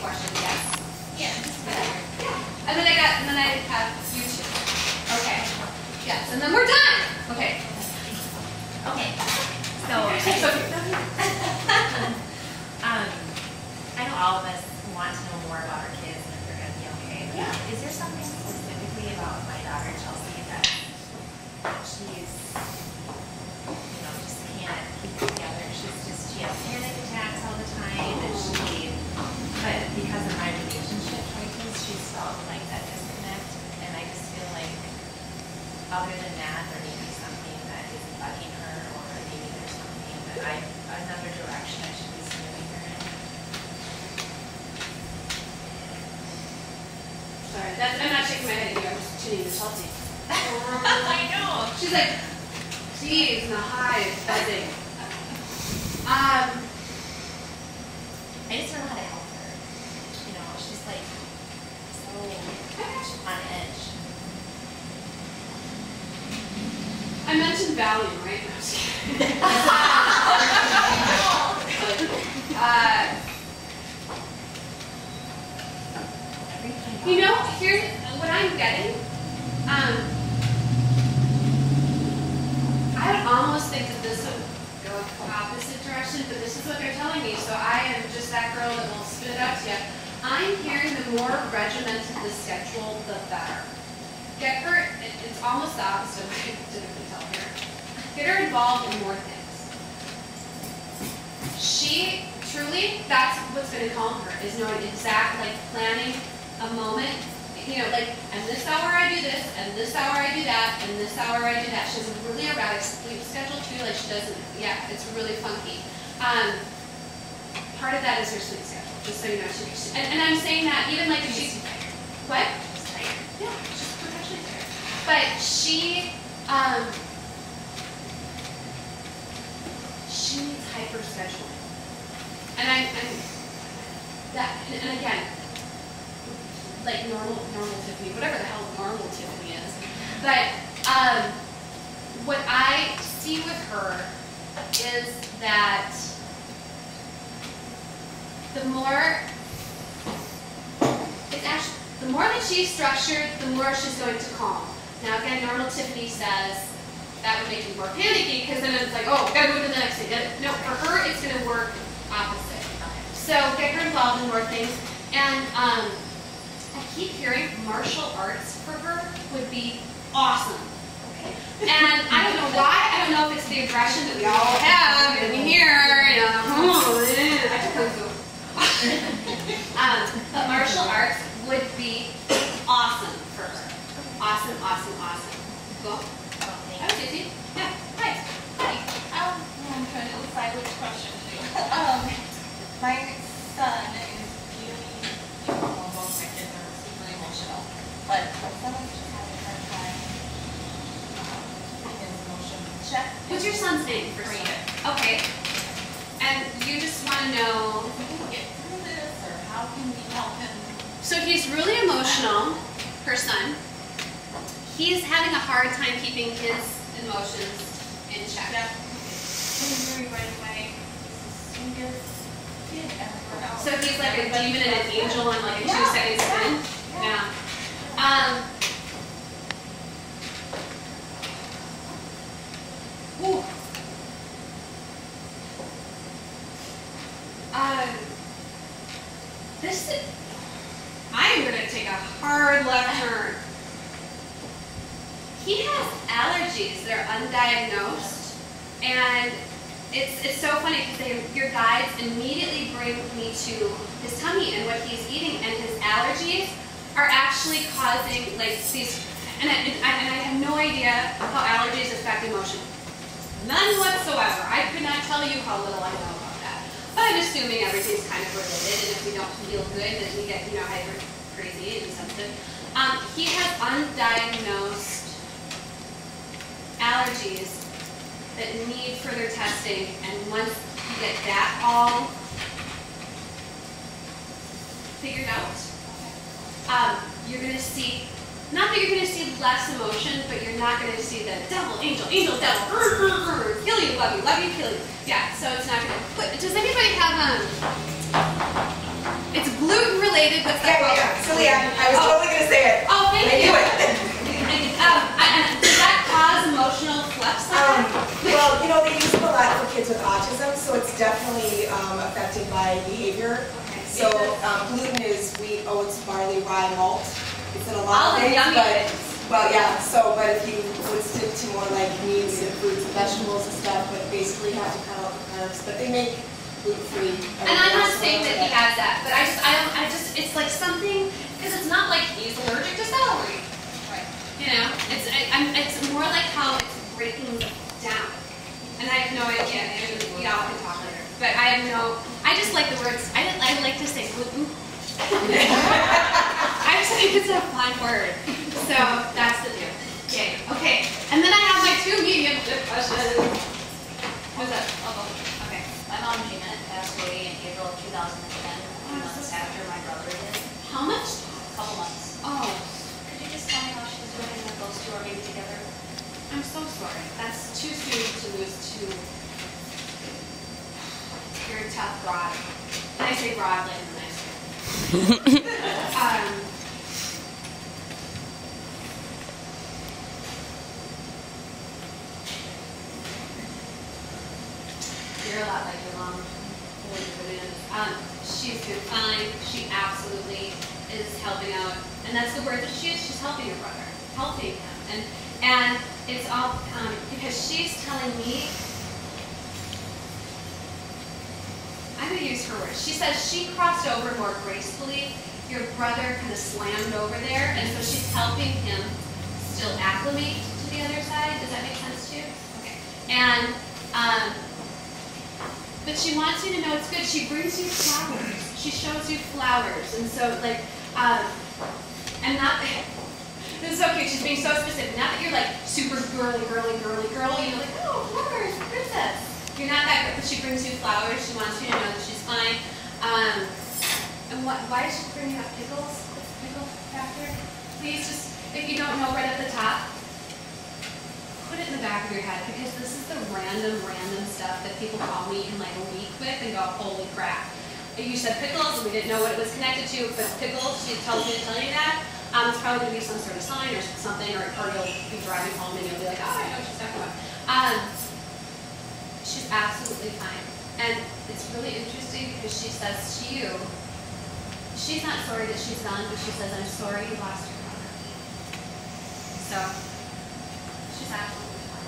questions, yes? Yeah. Yeah. And then I have you two. Okay. Yes, and then we're done. Okay. Okay. So, I know all of us want to know more about our kids and if they're going to be okay. But Yeah. Is there something specifically about my daughter Chelsea that she's, just can't keep it together? She has panic attacks all the time, and but because of my relationship choices, she's felt like that disconnect, and I just feel like other than that, there may be something that is bugging her, or maybe there's something that another direction I should be steering her in. Sorry, I'm not shaking my head at you. I'm just tuning to Chelsea. I know. She's like, geez, the high is buzzing. I just don't know how to help her. She's like so on edge. I mentioned Valium, right? No, I'm just kidding. Here's what I'm getting. I would almost think that this would go the opposite direction, but this is what they're telling me, so I am just that girl that will spit it out to you. I'm hearing the more regimented the schedule, the better. Get her, it's almost the opposite of what I typically tell her. Get her involved in more things. She, truly, that's what's going to calm her, is knowing exact, planning a moment. And this hour I do this, and this hour I do that, and this hour I do that. She has a really erratic sleep schedule too, she doesn't, it's really funky. Part of that is her sleep schedule, just so you know. And I'm saying that even if she's tired. What? She's tired. Yeah, she's perpetually tired. But she needs hyper scheduling. And and again, normal Tiffany, whatever the hell normal Tiffany is. But what I see with her is that the more that she's structured, the more she's going to calm. Now again, normal Tiffany says that would make you more panicky because then it's like, oh, gotta move to the next thing. No, for her it's going to work opposite. So get her involved in more things. And I keep hearing martial arts for her would be awesome. Okay. And I don't know why. I don't know if it's the aggression that we all have in here. But martial arts would be awesome for her. Awesome, awesome, awesome. Cool. That was easy. Yeah. Hi. I'm trying to decide which question to do. My son is really, both my kids are super emotional, but my son is just having a hard time putting his emotions in check. What's your son's name? Okay. And you just want to know. If we can get through this, or how can we help him? So he's really emotional, her son. He's having a hard time keeping his emotions in check. Yeah. Very right away. He's the sweetest kid ever. So he's like a demon and an angel in like a 2-second spin? Yeah. Ooh. I am going to take a hard left turn. He has allergies that are undiagnosed, and it's so funny because your guides immediately bring me to his tummy and what he's eating, and his allergies are actually causing these, and I have no idea how allergies affect emotion. None whatsoever. I could not tell you how little I know about that. But I'm assuming everything's kind of related, and if we don't feel good, then we get, hyper crazy and sensitive. He has undiagnosed allergies that need further testing, and once you get that all figured out, you're going to see, not that you're going to see less emotion, but you're not going to see the devil, angel, devil, kill you, love you, kill you. Yeah, so it's not going to, does anybody have, it's gluten related? What's that called? Yeah. So yeah, I was totally gonna say it. Oh, thank I you. knew it. And does that cause emotional flex? Well, you know, they use it a lot for kids with autism, so it's definitely affected by behavior. Okay. So gluten is wheat, oats, barley, rye, malt. It's in a lot All of the things, yummy but things. well, yeah. So, but if you would stick to more like meats and fruits and vegetables and stuff, but basically have to cut out the carbs. But they make gluten-free. And I'm not saying that he has that, but I just, it's like something, because it's not like he's allergic to celery. Right. You know, it's more like how it's breaking down. And I have no idea, and y'all can talk later. But I have no, I just like the words, I like to say gluten. I just think it's a fun word. So that's the deal. Yay. Okay. And then I have my two medium questions. Who's that? I'll go. Okay. My mom, Jeanette, passed away in April of 2010, 2 months after my brother did. How much? A couple months. Oh, Could you just tell me how she's doing with those two are maybe together? I'm so sorry. That's too soon to lose two. You're a tough broad. And I say broad like in a nice way. You're a lot like your mom. She's doing fine. She absolutely is helping out. And that's the word that she is. She's helping her brother. Helping him. And it's all because she's telling me, I'm going to use her words. She says she crossed over more gracefully. Your brother kind of slammed over there, and so she's helping him still acclimate to the other side. Does that make sense to you? Okay. And, but she wants you to know it's good. She brings you flowers. She shows you flowers. And so, like, and not, this is so cute. She's being so specific. Not that you're like super girly, you know, like, oh, flowers, princess. You're not that good, but she brings you flowers. She wants you to know that she's fine. And why is she bringing up pickles? Pickle factor? Please just, if you don't know right at the top, put it in the back of your head, because this is the random stuff that people call me in like a week with and go, holy crap. You said pickles, and we didn't know what it was connected to, but pickles, she tells me to tell you that. It's probably going to be some sort of sign or something, or you'll be driving home and you'll be like, oh, I know what she's talking about. She's absolutely fine. And it's really interesting because she says to you, she's not sorry that she's gone, but she says, I'm sorry you lost your brother. So, she's absolutely fine.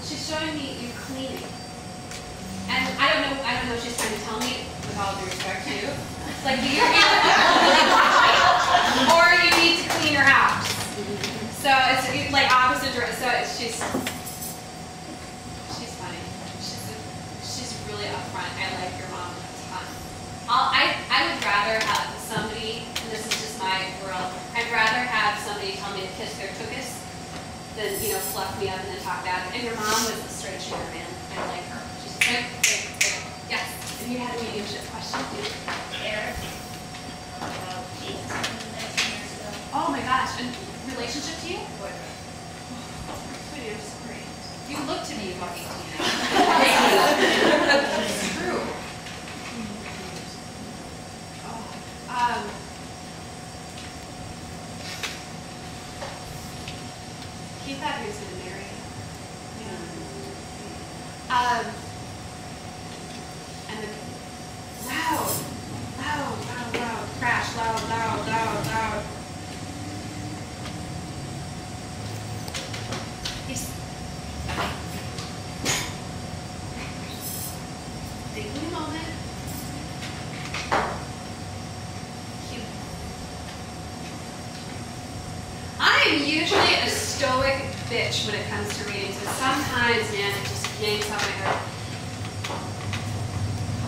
She's showing me you cleaning. And I don't know if she's trying to tell me, with all due respect to you, like you're or you need to clean your house. So it's like opposite direction. So she's funny. She's really upfront. I like your mom. That's fun. I would rather have somebody, and this is just my world, I'd rather have somebody tell me to kiss their tuchus than, you know, fluff me up and then talk bad. And your mom was a straight shooter, man. I like her. She's straight. Yes. If you had a mediumship question, please. Eric, about 18, 19 years ago. Oh my gosh. And relationship to you? Boyfriend. Sweetie, you're so great. You look to be about 18 now. It's true. Oh, he thought he was going to marry you. Yeah. And the loud, crash, loud. He's taking a moment. I'm usually a stoic bitch when it comes to readings, but sometimes, man, it just yanks out my heart.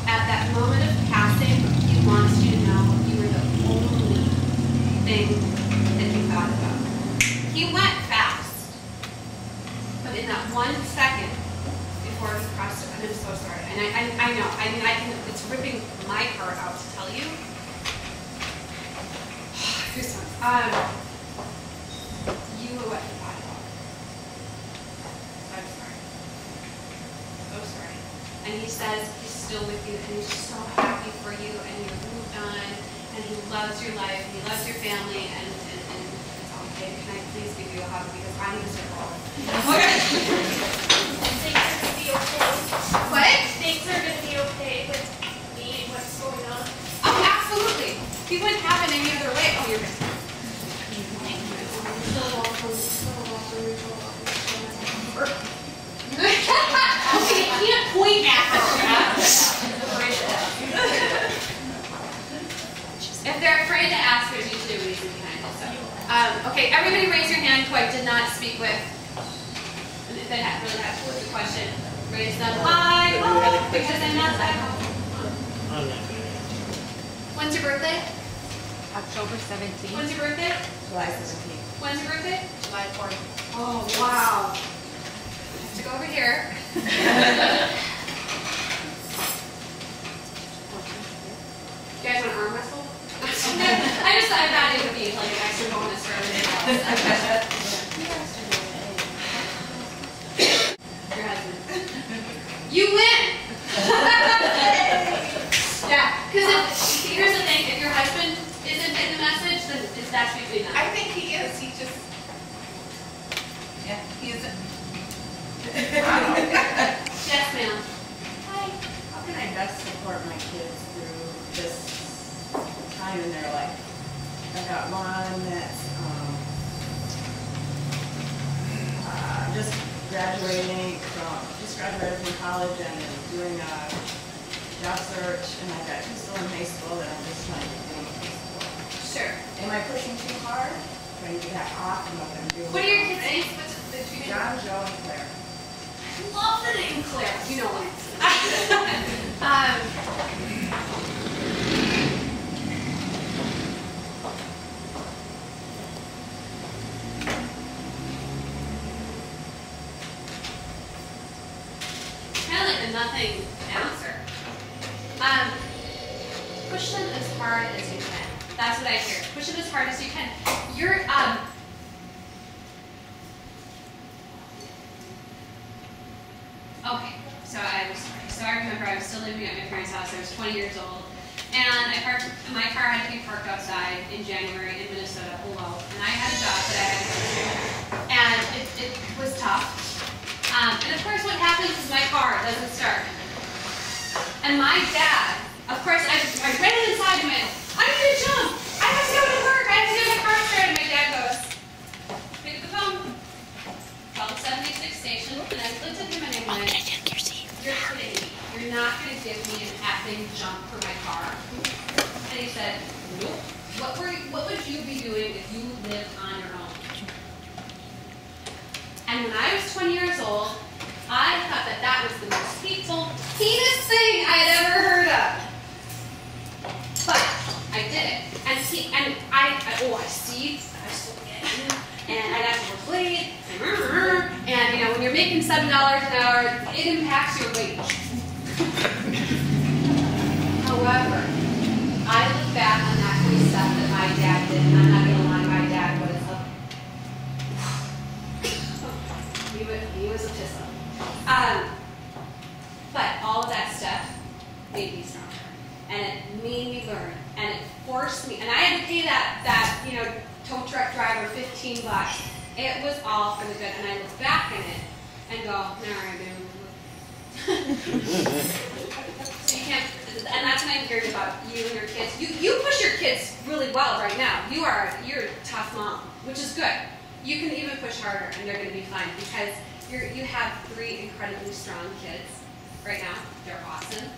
At that moment of passing, he wants you to know you were the only thing that he thought about. He went fast, but in that 1 second before he crossed it, I'm so sorry. And I know, it's ripping my heart out to tell you. Goosebumps. You were what he thought about. So I'm sorry. and he says he's still with you, and he's just so happy for you, and you've moved on, and he loves your life, and he loves your family, and it's okay. Can I please give you a hug because I'm miserable? Okay. Things are gonna be okay. What? Things are gonna be okay with me and what's going on. Oh, absolutely. He wouldn't happen any other way. Oh, you're good. Okay, you can't point at her. If they're afraid to ask, there's usually a reason behind it. So, okay, everybody raise your hand who I did not speak with. And if they really have a question, raise them high, because I'm not that home. When's your birthday? October 17th. When's your birthday? July 17th. When's your birthday? July 4th. Oh, wow. To go over here. You guys want to arm wrestle? I just thought that it would be like an extra bonus for everything else. Your husband. You win! Yeah, because here's the thing, if your husband isn't in the message, then that's between them. I think he is, he just, yeah, he is. Yes, ma'am. Hi. How can I best support my kids through this time in their life? I've got one that's just graduated from college and is doing a job search, and I've got two still in high school that I'm just trying to get them in high school. Sure. Am I pushing too hard? Do I need to back off from what I'm doing? What are your kids' names? What's the two names? John, Joe, and Claire. Love the name Claire. You know what? Kind of like a nothing answer. Push them as hard as you can. That's what I hear. Push them as hard as you can. You're Okay, so I was sorry. So I remember I was still living at my parents' house. I was 20 years old, and my car had to be parked outside in January in Minnesota. Hello, and I had a job that I had to go to, and it was tough. And of course, what happens is my car doesn't start. And my dad, of course, I ran inside and went, "I'm gonna jump! I have to go to work! I have to get my car started!" And my dad goes, "Pick up the phone." Called 76 station, and I looked at him and I went, "You're kidding me. You're not going to give me an effing jump for my car." And he said, "Nope. What would you be doing if you lived on your own?" And when I was 20 years old, I thought that was the most heinous thing I had ever heard of. But I did it. And I see, I still get it. And I got to work late, and you know, when you're making $7 an hour, it impacts your wage. However, I look back on that kind of stuff that my dad did, and I'm not going to lie, my dad was he was a pistol. But all of that stuff made me stronger, and it made me learn, and it forced me, and I had to pay that you know, tow truck driver $15. It was all for the good, and I look back in it and go, "All right, dude." So you can't, and that's what I'm hearing about you and your kids. You push your kids really well right now. You're a tough mom, which is good. You can even push harder, and they're going to be fine because you have 3 incredibly strong kids right now. They're awesome.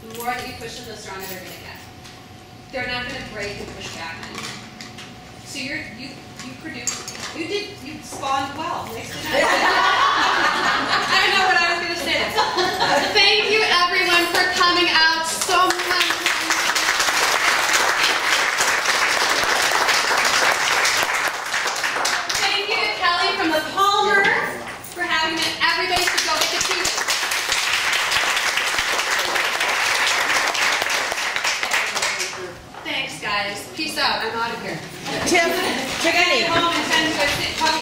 The more that you push them, the stronger they're going to get. They're not going to break and push back on you. So you spawned well.